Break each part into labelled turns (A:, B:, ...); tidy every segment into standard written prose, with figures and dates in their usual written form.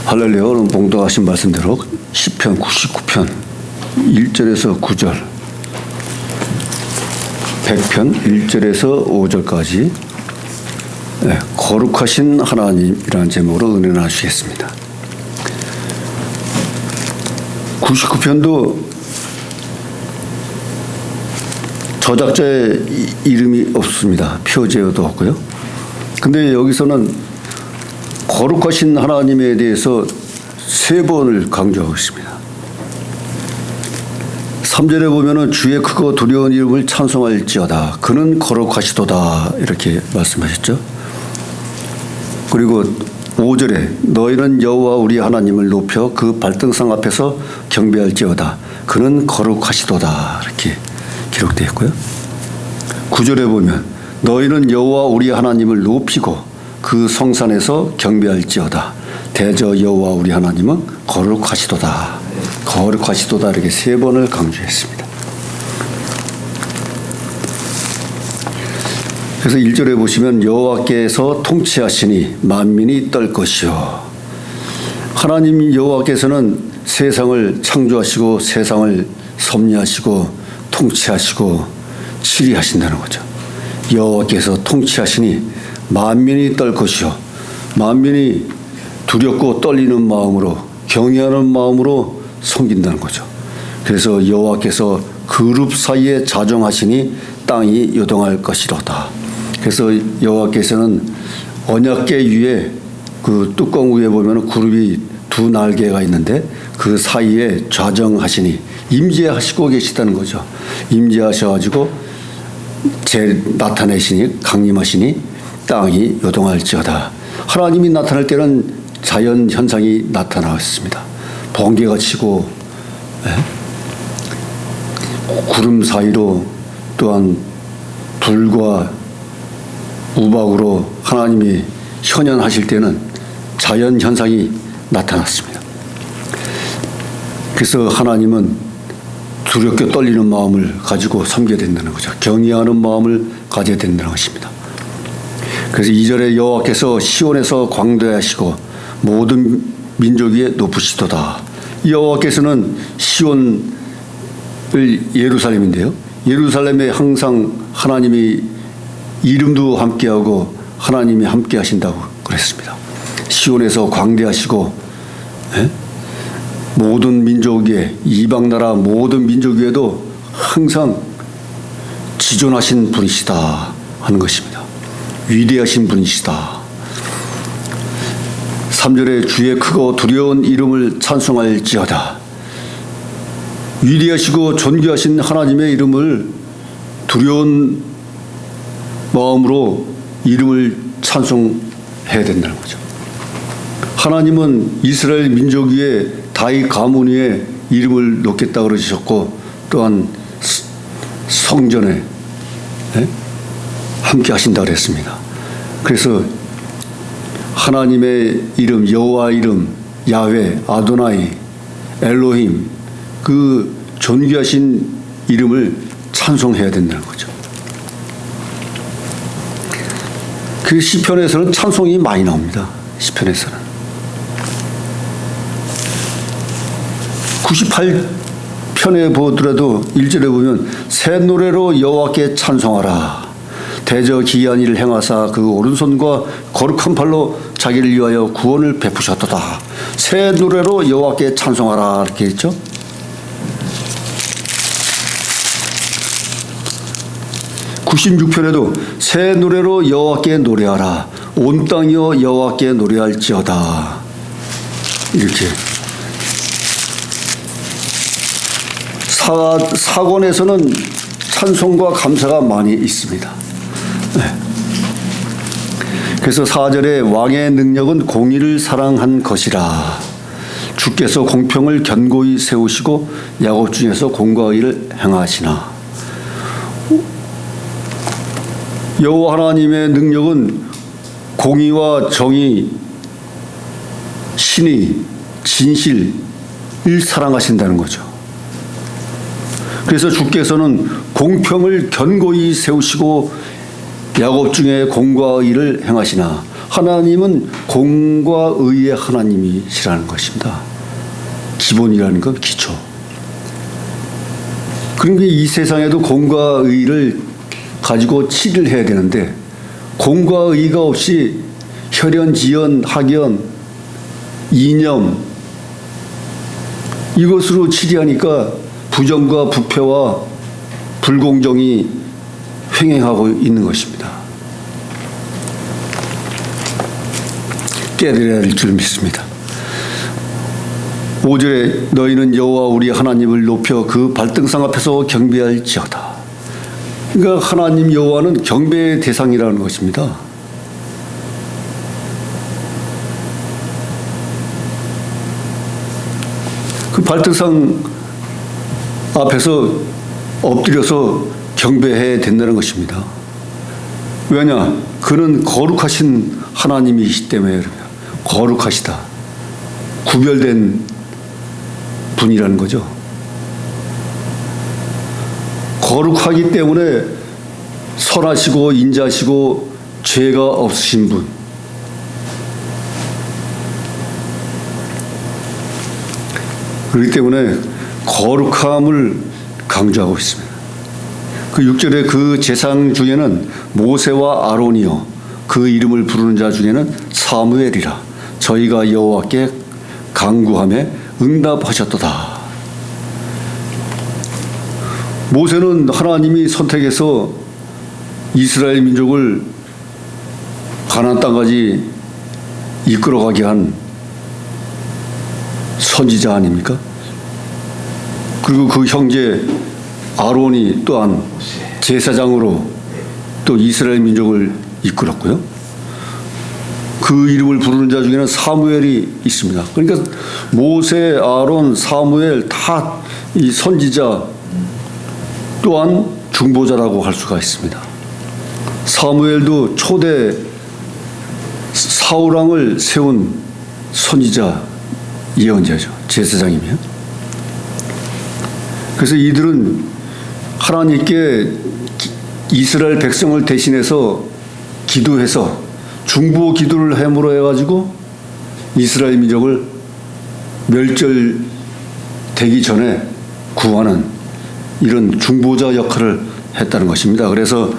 A: 할렐루야. 오늘 봉독하신 말씀대로 시편 99편 1절에서 9절, 100편 1절에서 5절까지 거룩하신 하나님이라는 제목으로 은혜 나누시겠습니다. 99편도 저작자의 이름이 없습니다. 표제어도 없고요. 근데 여기서는 거룩하신 하나님에 대해서 3번을 강조하고 있습니다. 3절에 보면은 주의 크고 두려운 이름을 찬송할지어다. 그는 거룩하시도다. 이렇게 말씀하셨죠. 그리고 5절에 너희는 여호와 우리 하나님을 높여 그 발등상 앞에서 경배할지어다. 그는 거룩하시도다. 이렇게 기록되어 있고요. 9절에 보면 너희는 여호와 우리 하나님을 높이고 그 성산에서 경배할지어다. 대저 여호와 우리 하나님은 거룩하시도다. 거룩하시도다. 이렇게 3번을 강조했습니다. 그래서 1절에 보시면 여호와께서 통치하시니 만민이 떨 것이요. 하나님 여호와께서는 세상을 창조하시고 세상을 섭리하시고 통치하시고 치리하신다는 거죠. 여호와께서 통치하시니 만민이 떨 것이요. 만민이 두렵고 떨리는 마음으로 경외하는 마음으로 섬긴다는 거죠. 그래서 여호와께서 그룹 사이에 자정하시니 땅이 요동할 것이로다. 그래서 여호와께서는 언약궤 위에 그 뚜껑 위에 보면 그룹이 2 날개가 있는데 그 사이에 좌정하시니 임재하시고 계시다는 거죠. 임재하셔가지고 나타내시니 강림하시니 땅이 요동할지어다. 하나님이 나타날 때는 자연 현상이 나타났습니다. 번개가 치고 구름 사이로 또한 불과 우박으로 하나님이 현현하실 때는 자연 현상이 나타났습니다. 그래서 하나님은 두렵게 떨리는 마음을 가지고 섬겨야 된다는 거죠. 경외하는 마음을 가져야 된다는 것입니다. 그래서 2절에 여호와께서 시온에서 광대하시고 모든 민족 위에 높으시도다. 여호와께서는 시온을 예루살렘인데요. 예루살렘에 항상 하나님이 이름도 함께하고 하나님이 함께 하신다고 그랬습니다. 시온에서 광대하시고 모든 민족 위에 이방나라 모든 민족 위에도 항상 지존하신 분이시다 하는 것입니다. 위대하신 분이시다. 3절에 주의 크고 두려운 이름을 찬송할지어다. 위대하시고 존귀하신 하나님의 이름을 두려운 마음으로 이름을 찬송해야 된다는 거죠. 하나님은 이스라엘 민족 위에 다윗 가문 위에 이름을 놓겠다 그러셨고 또한 성전에 함께 하신다 그랬습니다. 그래서 하나님의 이름, 여호와 이름, 야훼, 아도나이, 엘로힘 그 존귀하신 이름을 찬송해야 된다는 거죠. 그 시편에서는 찬송이 많이 나옵니다. 시편에서는 98편에 보더라도 1절에 보면 새 노래로 여호와께 찬송하라. 대저 기이한 일을 행하사 그 오른손과 거룩한 팔로 자기를 위하여 구원을 베푸셨도다. 새 노래로 여호와께 찬송하라 이렇게 했죠. (96편에도) 새 노래로 여호와께 노래하라. 온 땅이여 여호와께 노래할지어다. 이렇게 사권에서는 찬송과 감사가 많이 있습니다. 그래서 4절에 왕의 능력은 공의를 사랑한 것이라. 주께서 공평을 견고히 세우시고 야곱 중에서 공과 의를 행하시나. 여호와 하나님의 능력은 공의와 정의, 신의, 진실을 사랑하신다는 거죠. 그래서 주께서는 공평을 견고히 세우시고 야곱 중에 공과 의를 행하시나. 하나님은 공과 의의 하나님이시라는 것입니다. 기본이라는 건 기초. 그러니까 이 세상에도 공과 의를 가지고 치를 해야 되는데 공과 의가 없이 혈연, 지연, 학연, 이념 이것으로 치리하니까 부정과 부패와 불공정이 횡행하고 있는 것입니다. 깨달아야 할 줄 믿습니다. 5절에 너희는 여호와 우리 하나님을 높여 그 발등상 앞에서 경배할지어다. 그러니까 하나님 여호와는 경배의 대상이라는 것입니다. 그 발등상 앞에서 엎드려서 경배해야 된다는 것입니다. 왜냐? 그는 거룩하신 하나님이시기 때문에 거룩하시다. 구별된 분이라는 거죠. 거룩하기 때문에 선하시고 인자하시고 죄가 없으신 분. 그렇기 때문에 거룩함을 강조하고 있습니다. 그 6절에 그 제상 중에는 모세와 아론이요 그 이름을 부르는 자 중에는 사무엘이라 저희가 여호와께 간구하며 응답하셨도다. 모세는 하나님이 선택해서 이스라엘 민족을 가나안 땅까지 이끌어가게 한 선지자 아닙니까? 그리고 그 형제 아론이 또한 제사장으로 또 이스라엘 민족을 이끌었고요. 그 이름을 부르는 자 중에는 사무엘이 있습니다. 그러니까 모세, 아론, 사무엘 다 이 선지자 또한 중보자라고 할 수가 있습니다. 사무엘도 초대 사울왕을 세운 선지자 예언자죠. 제사장이면. 그래서 이들은 하나님께 이스라엘 백성을 대신해서 기도해서 중보 기도를 함으로 해가지고 이스라엘 민족을 멸절되기 전에 구하는 이런 중보자 역할을 했다는 것입니다. 그래서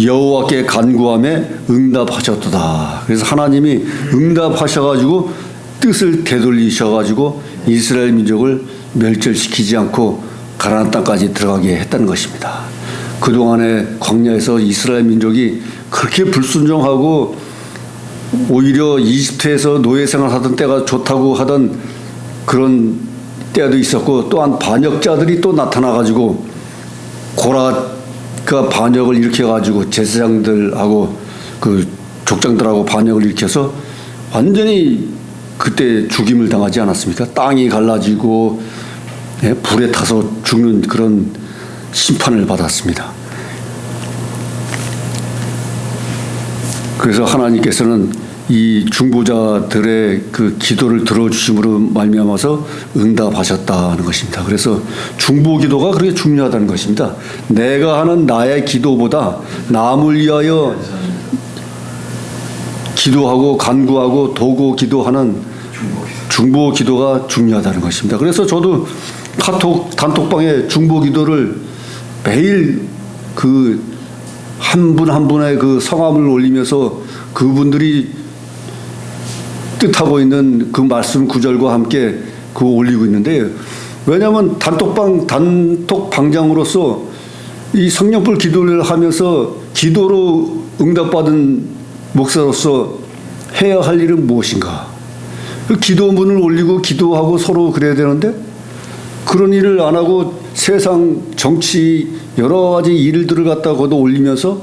A: 여호와께 간구하며 응답하셨도다. 그래서 하나님이 응답하셔가지고 뜻을 되돌리셔가지고 이스라엘 민족을 멸절시키지 않고 가나안 땅까지 들어가게 했다는 것입니다. 그동안에 광야에서 이스라엘 민족이 그렇게 불순종하고 오히려 이집트에서 노예 생활하던 때가 좋다고 하던 그런 때도 있었고 또한 반역자들이 또 나타나가지고 고라가 반역을 일으켜가지고 제사장들하고 그 족장들하고 반역을 일으켜서 완전히 그때 죽임을 당하지 않았습니까? 땅이 갈라지고 불에 타서 죽는 그런 심판을 받았습니다. 그래서 하나님께서는 이 중보자들의 그 기도를 들어주심으로 말미암아서 응답하셨다는 것입니다. 그래서 중보 기도가 그렇게 중요하다는 것입니다. 내가 하는 나의 기도보다 남을 위하여 기도하고 간구하고 도고 기도하는 중보 기도가 중요하다는 것입니다. 그래서 저도 단톡방에 중보 기도를 매일 그 한 분 한 분의 그 성함을 올리면서 그분들이 뜻하고 있는 그 말씀 구절과 함께 그거 올리고 있는데, 왜냐하면 단톡방장으로서 이 성령불 기도를 하면서 기도로 응답받은 목사로서 해야 할 일은 무엇인가? 그 기도문을 올리고 기도하고 서로 그래야 되는데 그런 일을 안 하고 세상 정치 여러 가지 일들을 갖다가도 올리면서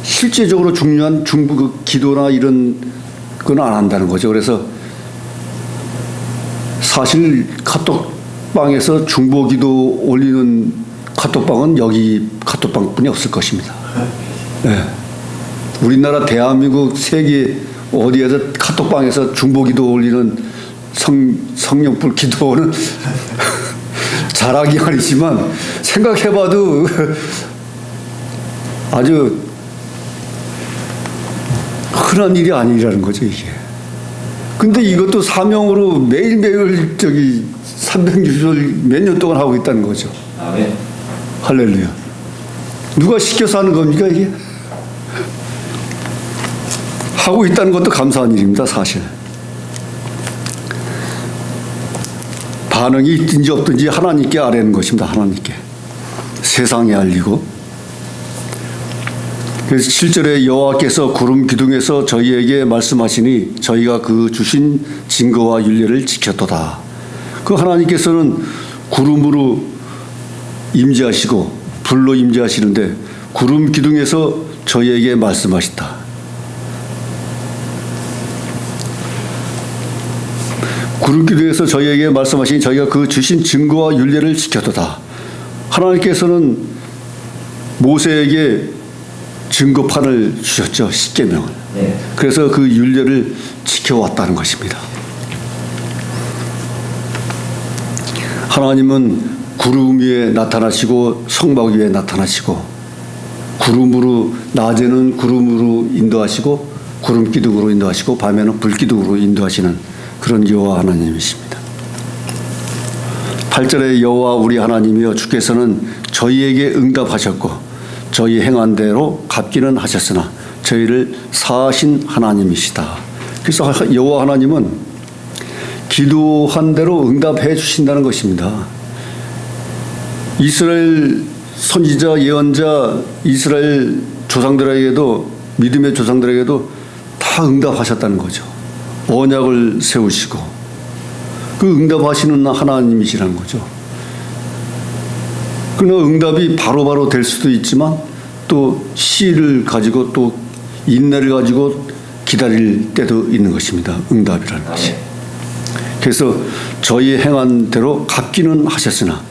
A: 실제적으로 중요한 중보 기도나 이런 건 안 한다는 거죠. 그래서 사실 카톡방에서 중보 기도 올리는 카톡방은 여기 카톡방뿐이 없을 것입니다. 네. 우리나라 대한민국 세계 어디에서 카톡방에서 중보 기도 올리는 성령불 기도는 자랑이 아니지만 생각해봐도 아주 흔한 일이 아니라는 거죠, 이게. 근데 이것도 사명으로 매일매일 360일 몇 년 동안 하고 있다는 거죠.
B: 아멘.
A: 할렐루야. 누가 시켜서 하는 겁니까, 이게? 하고 있다는 것도 감사한 일입니다, 사실. 반응이 있든지 없든지 하나님께 아뢰는 것입니다, 하나님께. 세상에 알리고. 그래서 7절에 여호와께서 구름 기둥에서 저희에게 말씀하시니 저희가 그 주신 증거와 율례를 지켰도다. 그 하나님께서는 구름으로 임재하시고 불로 임재하시는데 구름 기둥에서 저희에게 말씀하시다. 구름 기둥에서 저희에게 말씀하시니 저희가 그 주신 증거와 율례를 지켰도다. 하나님께서는 모세에게 증거판을 주셨죠. 십계명을.
B: 네.
A: 그래서 그 율례를 지켜왔다는 것입니다. 하나님은 구름 위에 나타나시고 성막 위에 나타나시고 구름으로 낮에는 구름으로 인도하시고 구름 기둥으로 인도하시고 밤에는 불 기둥으로 인도하시는 그런 여호와 하나님이십니다. 8절에 여호와 우리 하나님이여 주께서는 저희에게 응답하셨고 저희 행한 대로 갚기는 하셨으나 저희를 사하신 하나님이시다. 그래서 여호와 하나님은 기도한 대로 응답해 주신다는 것입니다. 이스라엘 선지자 예언자 이스라엘 조상들에게도 믿음의 조상들에게도 다 응답하셨다는 거죠. 언약을 세우시고 그 응답하시는 하나님이시라는 거죠. 그러나 응답이 바로바로 될 수도 있지만 또 시를 가지고 또 인내를 가지고 기다릴 때도 있는 것입니다. 응답이라는 것이. 그래서 저희 행한 대로 갚기는 하셨으나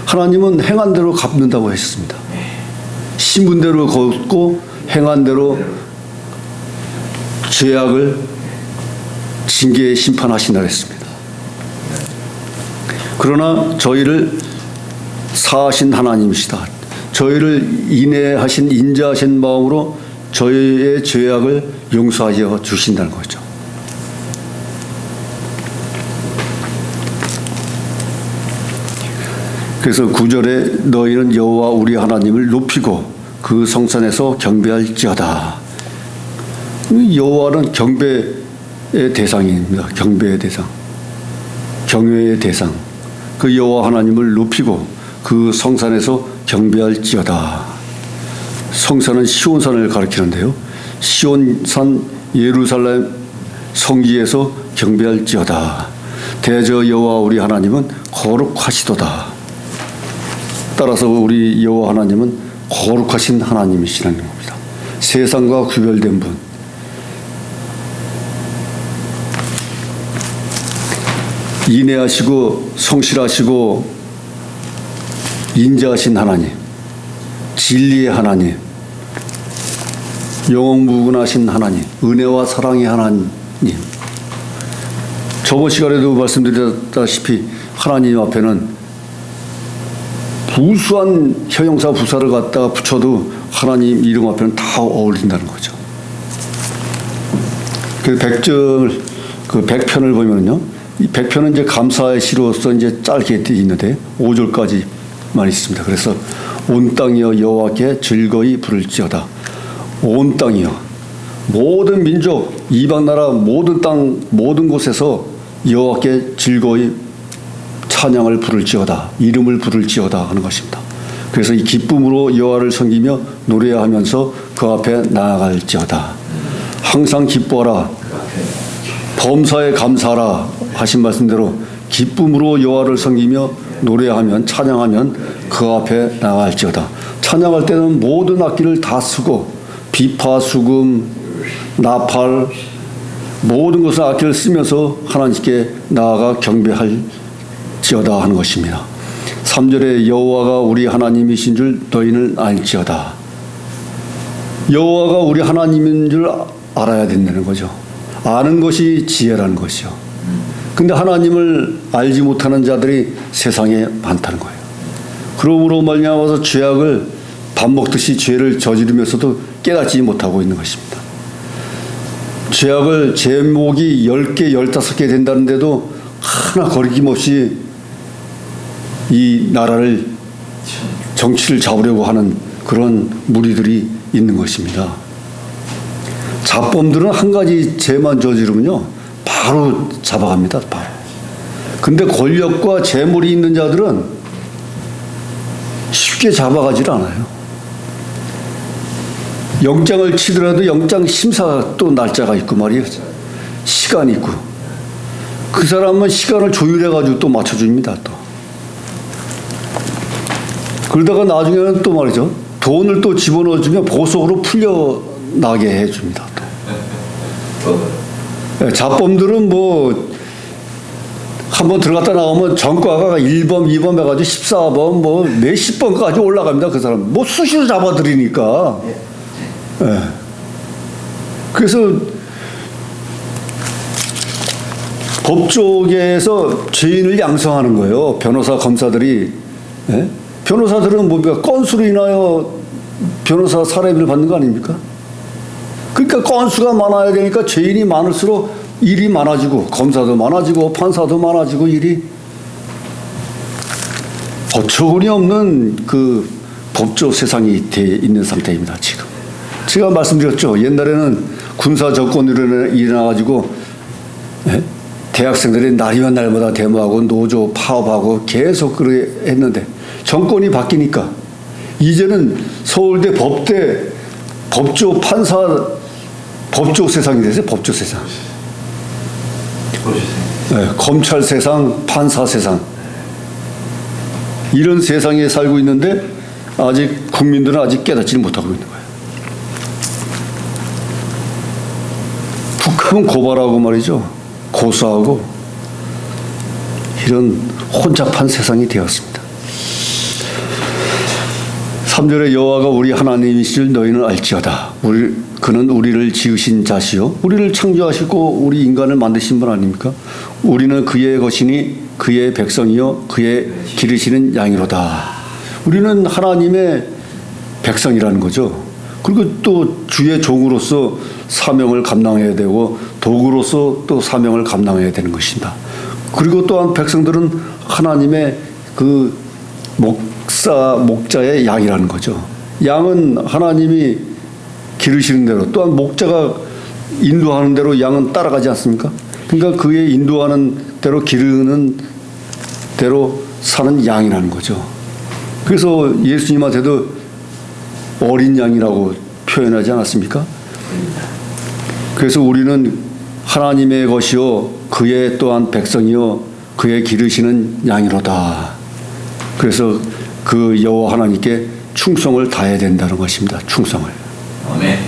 A: 하나님은 행한 대로 갚는다고 했습니다. 심은 대로 걷고 행한 대로 죄악을 징계 심판하신다 했습니다. 그러나 저희를 사하신 하나님이시다. 저희를 인내하신 인자하신 마음으로 저희의 죄악을 용서하여 주신다는 거죠. 그래서 9절에 너희는 여호와 우리 하나님을 높이고 그 성산에서 경배할지어다. 여호와는 경배의 대상입니다. 경배의 대상, 경외의 대상. 그 여호와 하나님을 높이고 그 성산에서 경배할지어다. 성산은 시온산을 가리키는데요. 시온산 예루살렘 성지에서 경배할지어다. 대저 여호와 우리 하나님은 거룩하시도다. 따라서 우리 여호와 하나님은 거룩하신 하나님이시라는 겁니다. 세상과 구별된 분. 인내하시고 성실하시고 인자하신 하나님, 진리의 하나님, 영원무궁하신 하나님, 은혜와 사랑의 하나님. 저번 시간에도 말씀드렸다시피 하나님 앞에는 부수한 형용사 부사를 갖다가 붙여도 하나님 이름 앞에는 다 어울린다는 거죠. 그 100편을 보면요. 이 100편은 이제 감사의 시로서 이제 짧게 되어 있는데 5절까지만 있습니다. 그래서 온 땅이여 여호와께 즐거이 부를지어다. 온 땅이여 모든 민족 이방 나라 모든 땅 모든 곳에서 여호와께 즐거이 찬양을 부를지어다. 이름을 부를지어다 하는 것입니다. 그래서 이 기쁨으로 여호와를 섬기며 노래하면서 그 앞에 나아갈지어다. 항상 기뻐하라. 범사에 감사하라 하신 말씀대로 기쁨으로 여호와를 섬기며 노래하면 찬양하면 그 앞에 나아갈지어다. 찬양할 때는 모든 악기를 다 쓰고 비파, 수금, 나팔 모든 것을 악기를 쓰면서 하나님께 나아가 경배할지어다 하는 것입니다. 3절에 여호와가 우리 하나님이신 줄 너희는 알지어다. 여호와가 우리 하나님인 줄 알아야 된다는 거죠. 아는 것이 지혜라는 것이요. 근데 하나님을 알지 못하는 자들이 세상에 많다는 거예요. 그러므로 말미암아서 죄악을 밥 먹듯이 죄를 저지르면서도 깨닫지 못하고 있는 것입니다. 죄악을 제목이 10개, 15개 된다는데도 하나 거리낌없이 이 나라를 정치를 잡으려고 하는 그런 무리들이 있는 것입니다. 잡범들은 한 가지 죄만 저지르면요 바로 잡아갑니다. 바로. 근데 권력과 재물이 있는 자들은 쉽게 잡아가질 않아요. 영장을 치더라도 영장 심사가 또 날짜가 있고 말이에요. 시간이 있고. 그 사람은 시간을 조율해가지고 또 맞춰줍니다. 또. 그러다가 나중에는 또 말이죠. 돈을 또 집어넣어주면 보석으로 풀려나게 해줍니다. 또. 잡범들은 뭐 한번 들어갔다 나오면 전과가 1번, 2번 해가지고 14번, 뭐 몇십 번까지 올라갑니다. 그 사람. 뭐 수시로 잡아들이니까. 예. 그래서 법조계에서 죄인을 양성하는 거예요. 변호사, 검사들이. 예? 변호사들은 뭡니까? 건수로 인하여 변호사 사례비를 받는 거 아닙니까? 그러니까 건수가 많아야 되니까 죄인이 많을수록 일이 많아지고 검사도 많아지고 판사도 많아지고 일이 어처구니 없는 그 법조 세상이 돼 있는 상태입니다. 지금 제가 말씀드렸죠. 옛날에는 군사 정권으로 일어나가지고 대학생들이 날이면 날마다 데모하고 노조 파업하고 계속 그래 했는데 정권이 바뀌니까 이제는 서울대 법대 법조 판사 법조 세상이 됐어요. 법조 세상. 네, 검찰 세상, 판사 세상. 이런 세상에 살고 있는데 아직 국민들은 아직 깨닫지 못하고 있는 거예요. 북하면 고발하고 말이죠. 고소하고 이런 혼잡한 세상이 되었습니다. 3절에 여호와가 우리 하나님이실 너희는 알지어다. 그는 우리를 지으신 자시요 우리를 창조하시고 우리 인간을 만드신 분 아닙니까? 우리는 그의 것이니 그의 백성이요 그의 기르시는 양이로다. 우리는 하나님의 백성이라는 거죠. 그리고 또 주의 종으로서 사명을 감당해야 되고 도구로서 또 사명을 감당해야 되는 것입니다. 그리고 또한 백성들은 하나님의 그 목자의 양이라는 거죠. 양은 하나님이 기르시는 대로 또한 목자가 인도하는 대로 양은 따라가지 않습니까? 그러니까 그의 인도하는 대로 기르는 대로 사는 양이라는 거죠. 그래서 예수님한테도 어린 양이라고 표현하지 않았습니까? 그래서 우리는 하나님의 것이요 그의 또한 백성이요 그의 기르시는 양이로다. 그래서 그 여호와 하나님께 충성을 다해야 된다는 것입니다. 충성을. 아멘.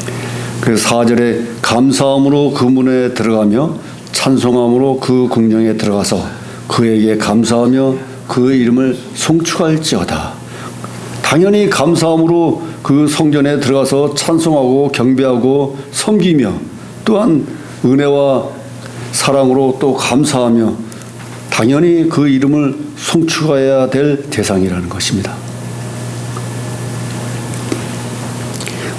A: 그래서 4절에 감사함으로 그 문에 들어가며 찬송함으로 그 궁정에 들어가서 그에게 감사하며 그의 이름을 송축할지어다. 당연히 감사함으로 그 성전에 들어가서 찬송하고 경배하고 섬기며 또한 은혜와 사랑으로 또 감사하며 당연히 그 이름을 송축해야 될 대상이라는 것입니다.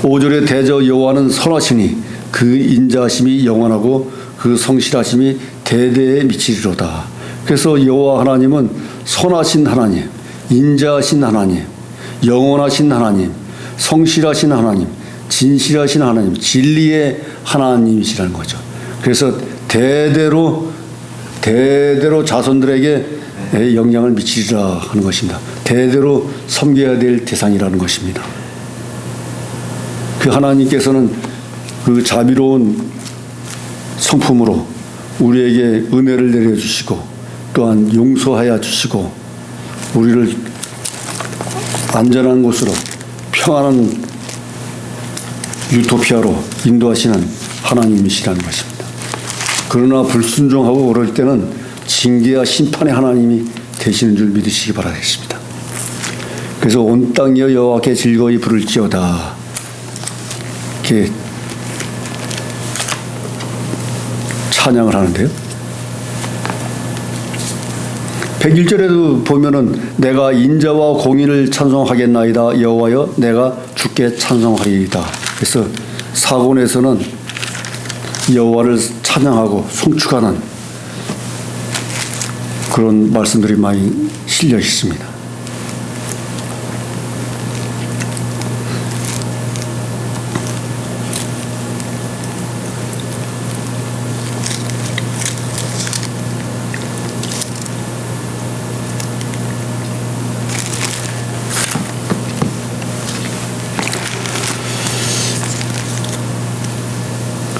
A: 5절에 대저 여호와는 선하시니 그 인자하심이 영원하고 그 성실하심이 대대에 미치리로다. 그래서 여호와 하나님은 선하신 하나님, 인자하신 하나님, 영원하신 하나님, 성실하신 하나님, 진실하신 하나님, 진리의 하나님이시라는 거죠. 그래서 대대로 자손들에게 영향을 미치리라 하는 것입니다. 대대로 섬겨야 될 대상이라는 것입니다. 그 하나님께서는 그 자비로운 성품으로 우리에게 은혜를 내려주시고 또한 용서하여 주시고 우리를 안전한 곳으로 평안한 유토피아로 인도하시는 하나님이시라는 것입니다. 그러나 불순종하고 그럴 때는 징계와 심판의 하나님이 되시는 줄 믿으시기 바라겠습니다. 그래서 온 땅이여 여호와께 즐거이 부를지어다. 이렇게 찬양을 하는데요. 101절에도 보면은 내가 인자와 공의를 찬송하겠나이다. 여호와여 내가 주께 찬송하리이다. 그래서 사곤에서는 여호와를 찬양하고 송축하는 그런 말씀들이 많이 실려 있습니다.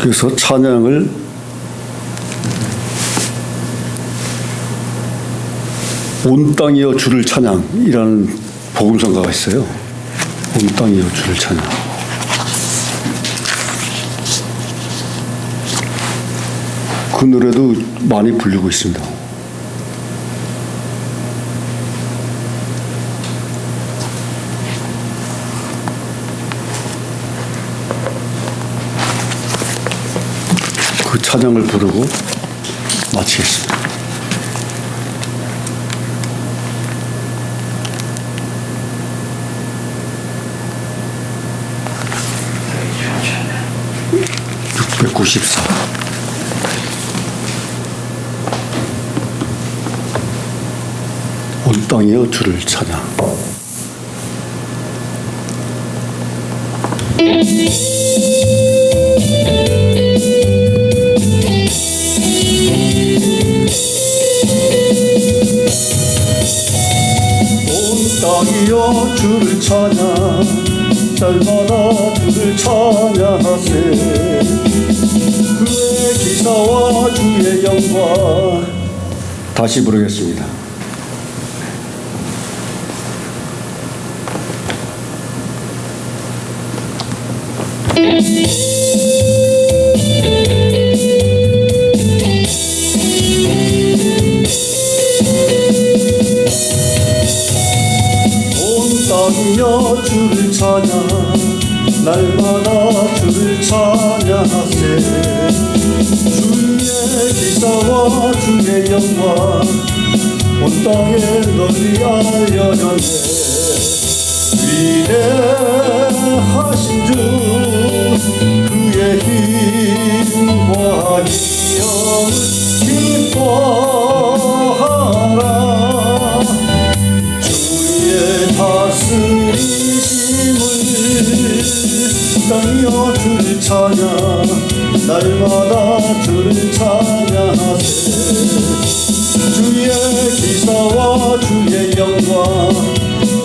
A: 그래서 찬양을 온 땅이여 주를 찬양이라는 복음성가가 있어요. 온 땅이여 주를 찬양. 그 노래도 많이 불리고 있습니다. 그 찬양을 부르고 마치겠습니다. (694) 온 땅이여 주를 찬양. 땅이여 주를 찬양 날마다 주를 찬양하세 그의 기사와 주의 영광. 다시 부르겠습니다. 땅이여 주를 찬양 날마다 주를 찬양하세 주의 기사와 주의 영광 온 땅에 널리 알려졌네 위대하신 주 그의 힘과 영을 기뻐하라 다스리심을 땅이여 주를 찬양 날마다 주를 찬양하세 주의 기사와 주의 영광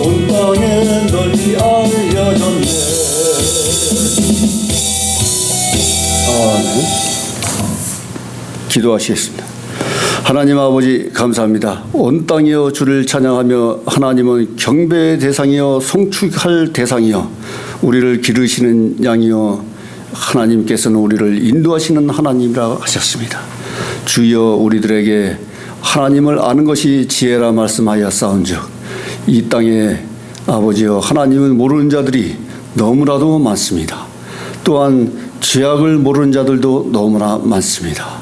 A: 온 땅에 널리 알려졌네. 아멘. 기도하시겠습니다. 하나님 아버지 감사합니다. 온 땅이여 주를 찬양하며 하나님은 경배의 대상이여 송축할 대상이여 우리를 기르시는 양이여 하나님께서는 우리를 인도하시는 하나님이라 하셨습니다. 주여 우리들에게 하나님을 아는 것이 지혜라 말씀하였사온즉 이 땅에 아버지여 하나님을 모르는 자들이 너무나도 많습니다. 또한 죄악을 모르는 자들도 너무나 많습니다.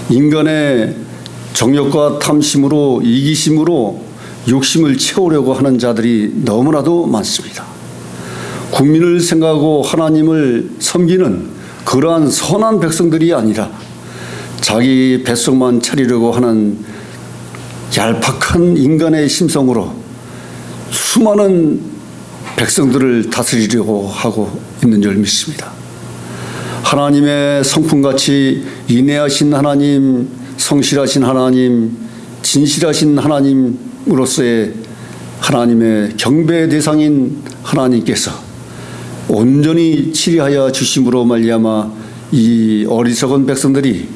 A: 인간의 정욕과 탐심으로 이기심으로 욕심을 채우려고 하는 자들이 너무나도 많습니다. 국민을 생각하고 하나님을 섬기는 그러한 선한 백성들이 아니라 자기 뱃속만 차리려고 하는 얄팍한 인간의 심성으로 수많은 백성들을 다스리려고 하고 있는 줄 믿습니다. 하나님의 성품같이 인내하신 하나님, 성실하신 하나님, 진실하신 하나님으로서의 하나님의 경배의 대상인 하나님께서 온전히 치리하여 주심으로 말미암아 이 어리석은 백성들이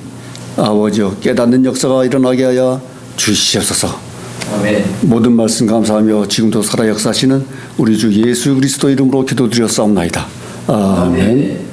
A: 아버지여 깨닫는 역사가 일어나게 하여 주시옵소서.
B: 아멘.
A: 모든 말씀 감사하며 지금도 살아 역사하시는 우리 주 예수 그리스도 이름으로 기도드렸사옵나이다. 아멘.